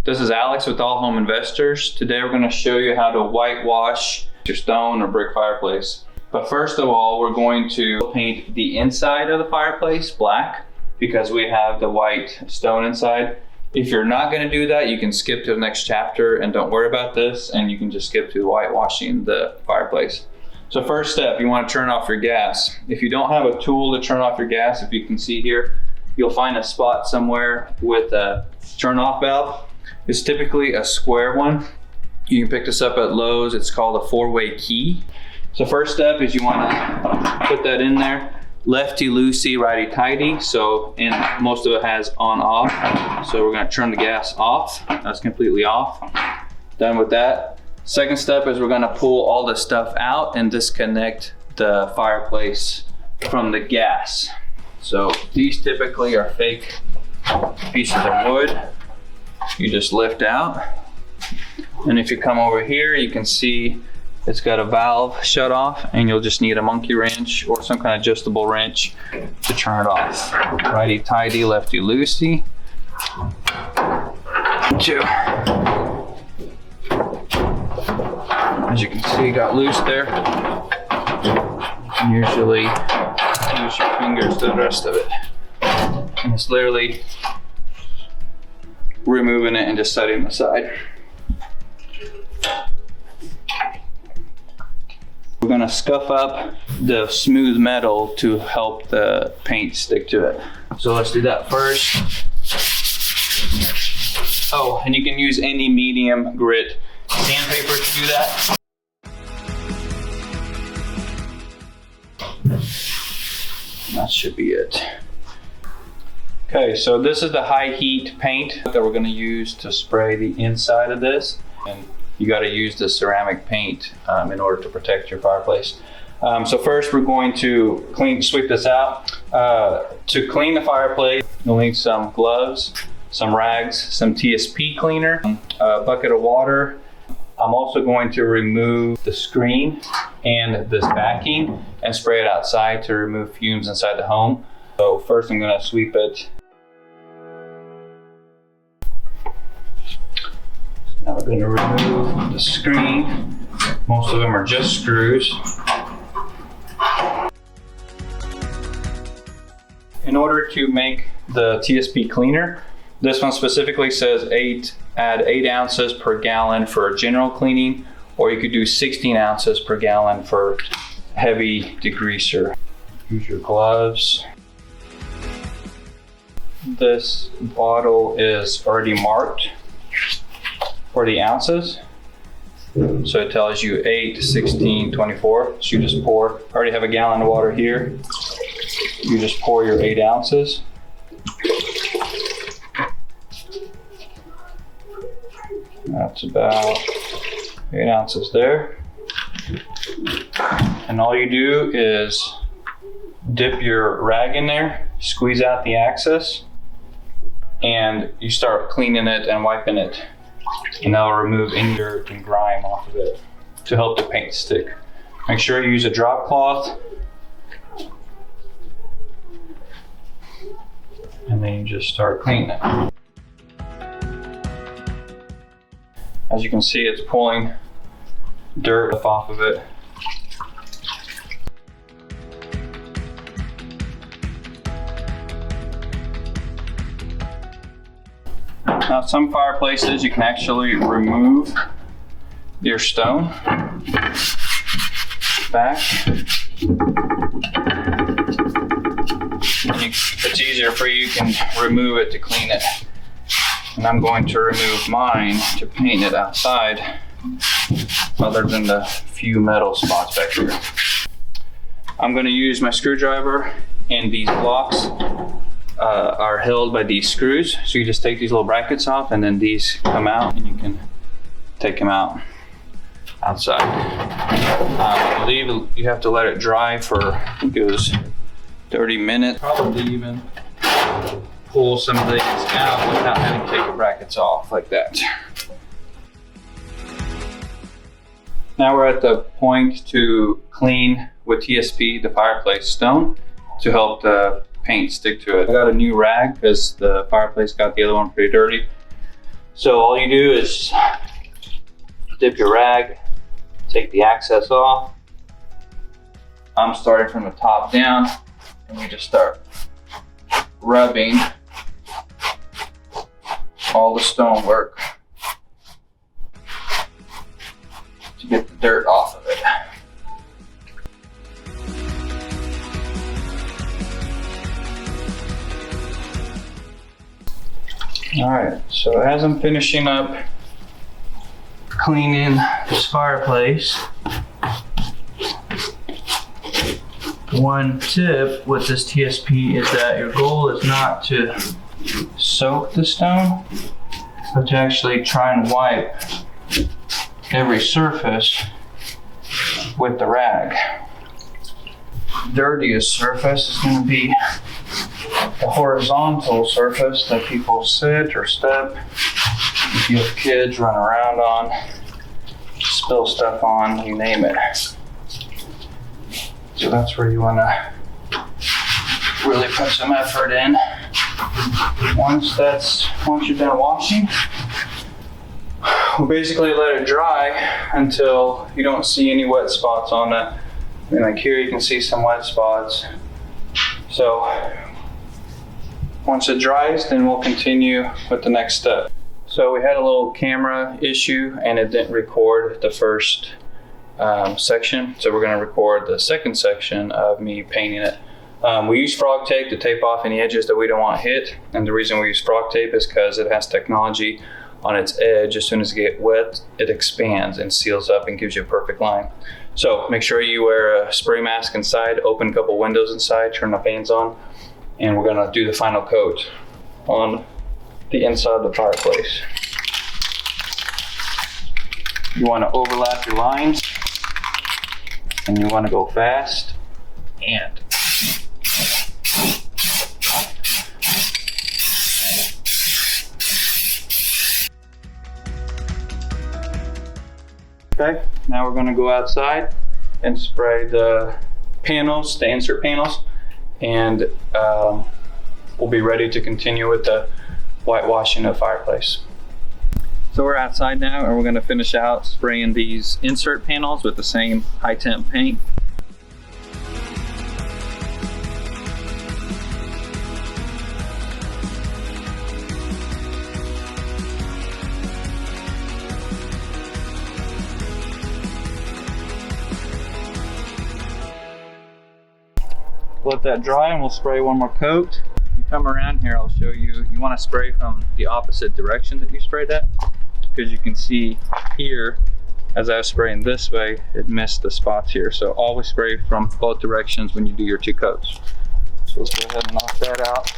This is Alex with All Home Investors. Today we're going to show you how to whitewash your stone or brick fireplace. But first of all, we're going to paint the inside of the fireplace black because we have the white stone inside. If you're not going to do that, you can skip to the next chapter and don't worry about this, and you can just skip to whitewashing the fireplace. So first step, you want to turn off your gas. If you don't have a tool to turn off your gas, if you can see here, you'll find a spot somewhere with a turn off valve. It's typically a square one. You can pick this up at Lowe's. It's called a 4-way key. So first step is you want to put that in there. Lefty-loosey, righty-tighty. So most of it has on-off. So we're going to turn the gas off. That's completely off. Done with that. Second step is we're going to pull all the stuff out and disconnect the fireplace from the gas. So these typically are fake pieces of wood. You just lift out, and if you come over here, you can see it's got a valve shut off, and you'll just need a monkey wrench or some kind of adjustable wrench to turn it off. Righty tighty, lefty loosey. Two. As you can see, got loose there. You can usually use your fingers to the rest of it, and it's literally removing it and just setting it aside. We're going to scuff up the smooth metal to help the paint stick to it. So let's do that first. Oh, and you can use any medium grit sandpaper to do that. That should be it. Okay, so this is the high heat paint that we're going to use to spray the inside of this. And you got to use the ceramic paint in order to protect your fireplace. So first we're going to sweep this out. To clean the fireplace, you'll need some gloves, some rags, some TSP cleaner, a bucket of water. I'm also going to remove the screen and this backing and spray it outside to remove fumes inside the home. So first I'm going to sweep it. Now we're going to remove the screen. Most of them are just screws. In order to make the TSP cleaner, this one specifically says add 8 ounces per gallon for general cleaning, or you could do 16 ounces per gallon for heavy degreaser. Use your gloves. This bottle is already marked for the ounces. So it tells you 8, 16, 24. So you just pour, I already have a gallon of water here. You just pour your 8 ounces. That's about 8 ounces there. And all you do is dip your rag in there, squeeze out the excess, and you start cleaning it and wiping it. And that'll remove any dirt and grime off of it to help the paint stick. Make sure you use a drop cloth. And then you just start cleaning it. As you can see, it's pulling dirt off of it. Now, some fireplaces you can actually remove your stone back. It's easier for you, you can remove it to clean it. And I'm going to remove mine to paint it outside, other than the few metal spots back here. I'm going to use my screwdriver, and these blocks are held by these screws. So you just take these little brackets off, and then these come out, and you can take them out outside. I believe you have to let it dry for, I think it was 30 minutes. Probably even pull some of these out without having to take the brackets off like that. Now we're at the point to clean with TSP the fireplace stone to help the paint stick to it. I got a new rag because the fireplace got the other one pretty dirty. So all you do is dip your rag, take the excess off. I'm starting from the top down, and we just start rubbing all the stonework to get the dirt off of it. All right, so as I'm finishing up cleaning this fireplace, one tip with this TSP is that your goal is not to soak the stone, but to actually try and wipe every surface with the rag. Dirtiest surface is going to be the horizontal surface that people sit or step. If you have kids, run around on, spill stuff on, you name it. So that's where you want to really put some effort in. Once you're done washing, we'll basically let it dry until you don't see any wet spots on it. And like here you can see some wet spots. So once it dries, then we'll continue with the next step. So we had a little camera issue and it didn't record the first section. So we're going to record the second section of me painting it. We use frog tape to tape off any edges that we don't want hit. And the reason we use frog tape is because it has technology on its edge. As soon as it gets wet, it expands and seals up and gives you a perfect line. So make sure you wear a spray mask inside, open a couple windows inside, turn the fans on, and we're gonna do the final coat on the inside of the fireplace. You wanna overlap your lines, and you wanna go fast, and okay, now we're gonna go outside and spray the panels, the insert panels, and we'll be ready to continue with the whitewashing of the fireplace. So we're outside now and we're gonna finish out spraying these insert panels with the same high temp paint. Let that dry and we'll spray one more coat. If you come around here, I'll show you, you want to spray from the opposite direction that you sprayed at, because you can see here, as I was spraying this way, it missed the spots here. So always spray from both directions when you do your two coats. So let's go ahead and knock that out.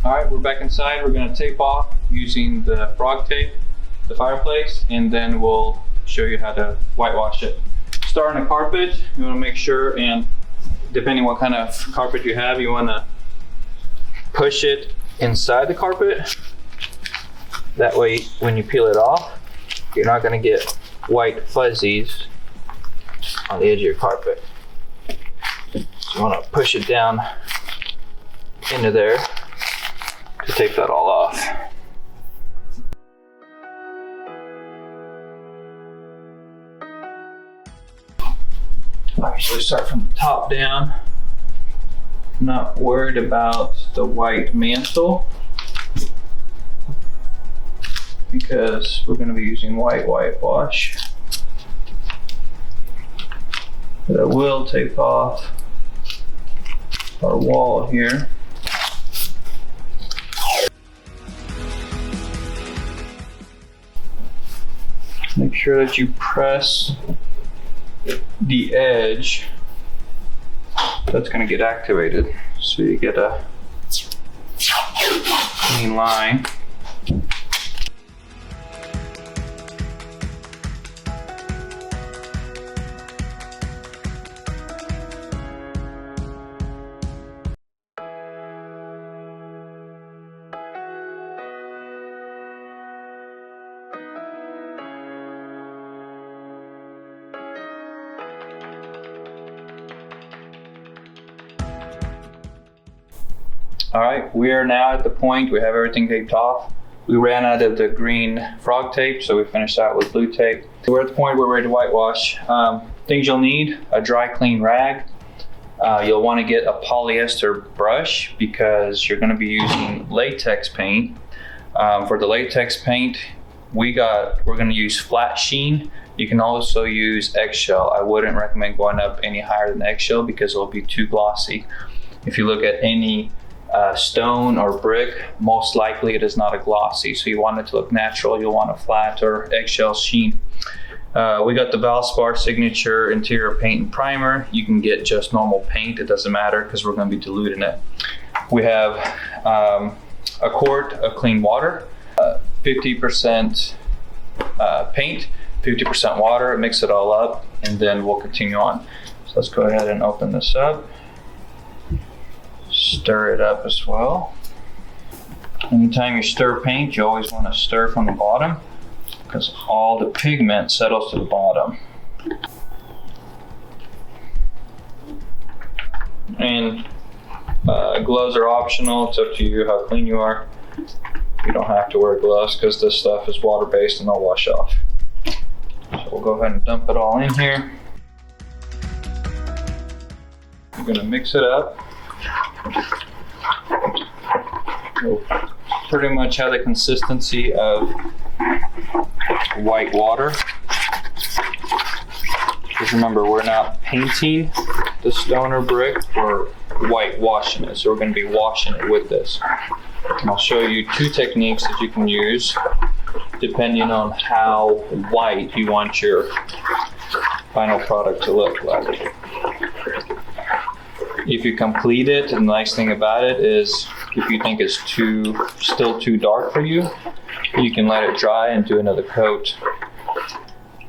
All right, we're back inside. We're gonna tape off using the frog tape, the fireplace, and then we'll show you how to whitewash it. Starting a carpet, you wanna make sure, and depending what kind of carpet you have, you wanna push it inside the carpet. That way, when you peel it off, you're not gonna get white fuzzies on the edge of your carpet. So you wanna push it down into there to take that all off. I usually start from the top down. I'm not worried about the white mantle because we're going to be using whitewash. But I will tape off our wall here. Make sure that you press the edge that's going to get activated so you get a clean line. All right, we are now at the point we have everything taped off. We ran out of the green frog tape, so we finished that with blue tape. We're at the point we're ready to whitewash. Things you'll need: a dry clean rag. You'll want to get a polyester brush because you're going to be using latex paint. For the latex paint, we're going to use flat sheen. You can also use eggshell. I wouldn't recommend going up any higher than eggshell because it'll be too glossy. If you look at any stone or brick, most likely it is not a glossy, so you want it to look natural. You'll want a flat or eggshell sheen. We got the Valspar Signature Interior Paint and Primer. You can get just normal paint, it doesn't matter because we're going to be diluting it. We have a quart of clean water, 50% paint, 50% water. Mix it all up and then we'll continue on. So let's go ahead and open this up. Stir it up as well. Anytime you stir paint, you always want to stir from the bottom because all the pigment settles to the bottom. And gloves are optional. It's up to you how clean you are. You don't have to wear gloves because this stuff is water-based and they'll wash off. So we'll go ahead and dump it all in here. I'm going to mix it up. We'll pretty much have the consistency of white water. Just remember, we're not painting the stone or brick, we're whitewashing it. So we're going to be washing it with this. And I'll show you two techniques that you can use depending on how white you want your final product to look like. If you complete it, the nice thing about it is if you think it's still too dark for you, you can let it dry and do another coat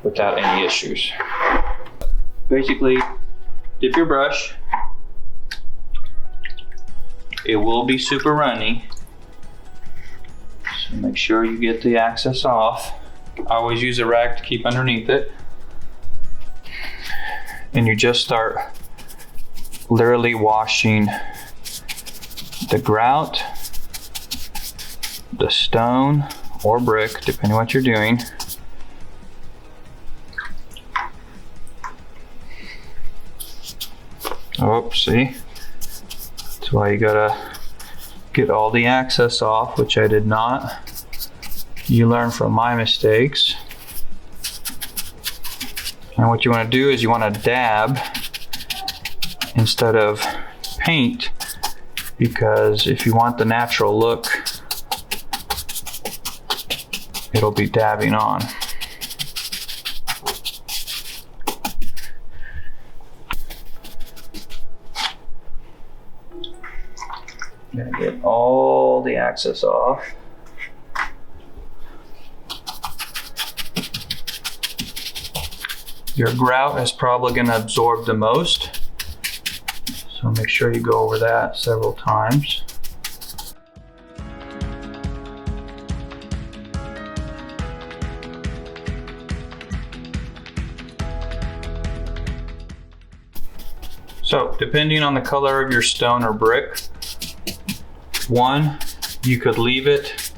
without any issues. Basically, dip your brush. It will be super runny, so make sure you get the excess off. I always use a rag to keep underneath it. And you just start literally washing the grout, the stone or brick, depending on what you're doing. Oh, see? That's why you gotta get all the excess off, which I did not. You learn from my mistakes. And what you want to do is you want to dab instead of paint, because if you want the natural look, it'll be dabbing on. Gonna get all the excess off. Your grout is probably going to absorb the most, so make sure you go over that several times. So depending on the color of your stone or brick, one, you could leave it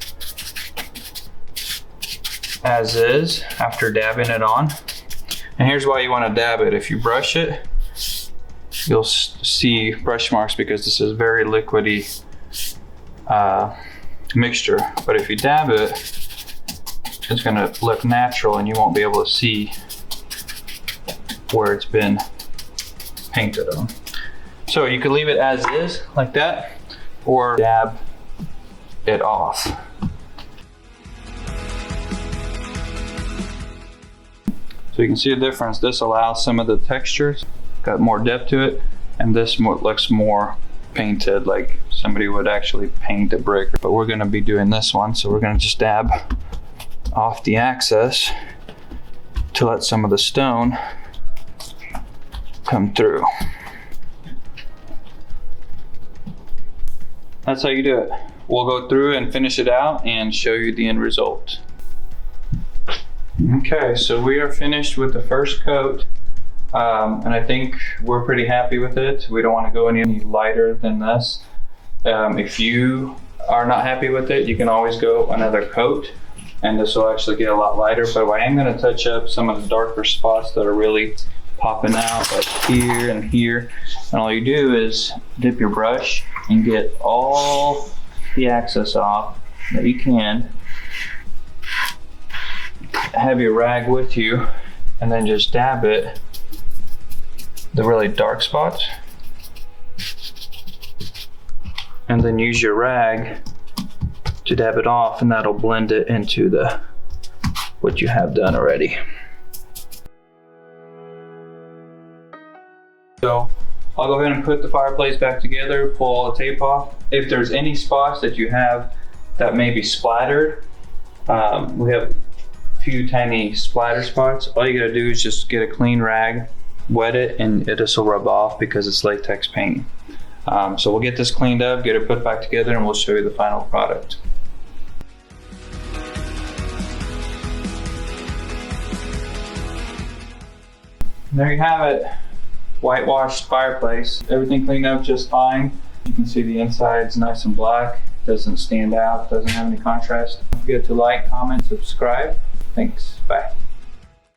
as is after dabbing it on. And here's why you want to dab it. If you brush it, you'll see brush marks because this is very liquidy mixture. But if you dab it, it's going to look natural and you won't be able to see where it's been painted on. So you could leave it as is, like that, or dab it off. So you can see the difference. This allows some of the textures, got more depth to it, and this looks more painted, like somebody would actually paint a brick. But we're going to be doing this one, so we're going to just dab off the excess to let some of the stone come through. That's how you do it. We'll go through and finish it out and show you the end result. Okay, so we are finished with the first coat, and I think we're pretty happy with it. We don't want to go any lighter than this. If you are not happy with it, you can always go another coat, and this will actually get a lot lighter. But I am going to touch up some of the darker spots that are really popping out, like here and here. And all you do is dip your brush and get all the excess off that you can. Have your rag with you, and then just dab it, the really dark spots, and then use your rag to dab it off, and that'll blend it into what you have done already. So I'll go ahead and put the fireplace back together, pull all the tape off. If there's any spots that you have that may be splattered, we have a few tiny splatter spots. All you gotta do is just get a clean rag, wet it, and this will rub off because it's latex paint. So we'll get this cleaned up, get it put back together, and we'll show you the final product. And there you have it. Whitewashed fireplace. Everything cleaned up just fine. You can see the inside's nice and black. Doesn't stand out, doesn't have any contrast. Don't forget to like, comment, subscribe. Thanks, bye.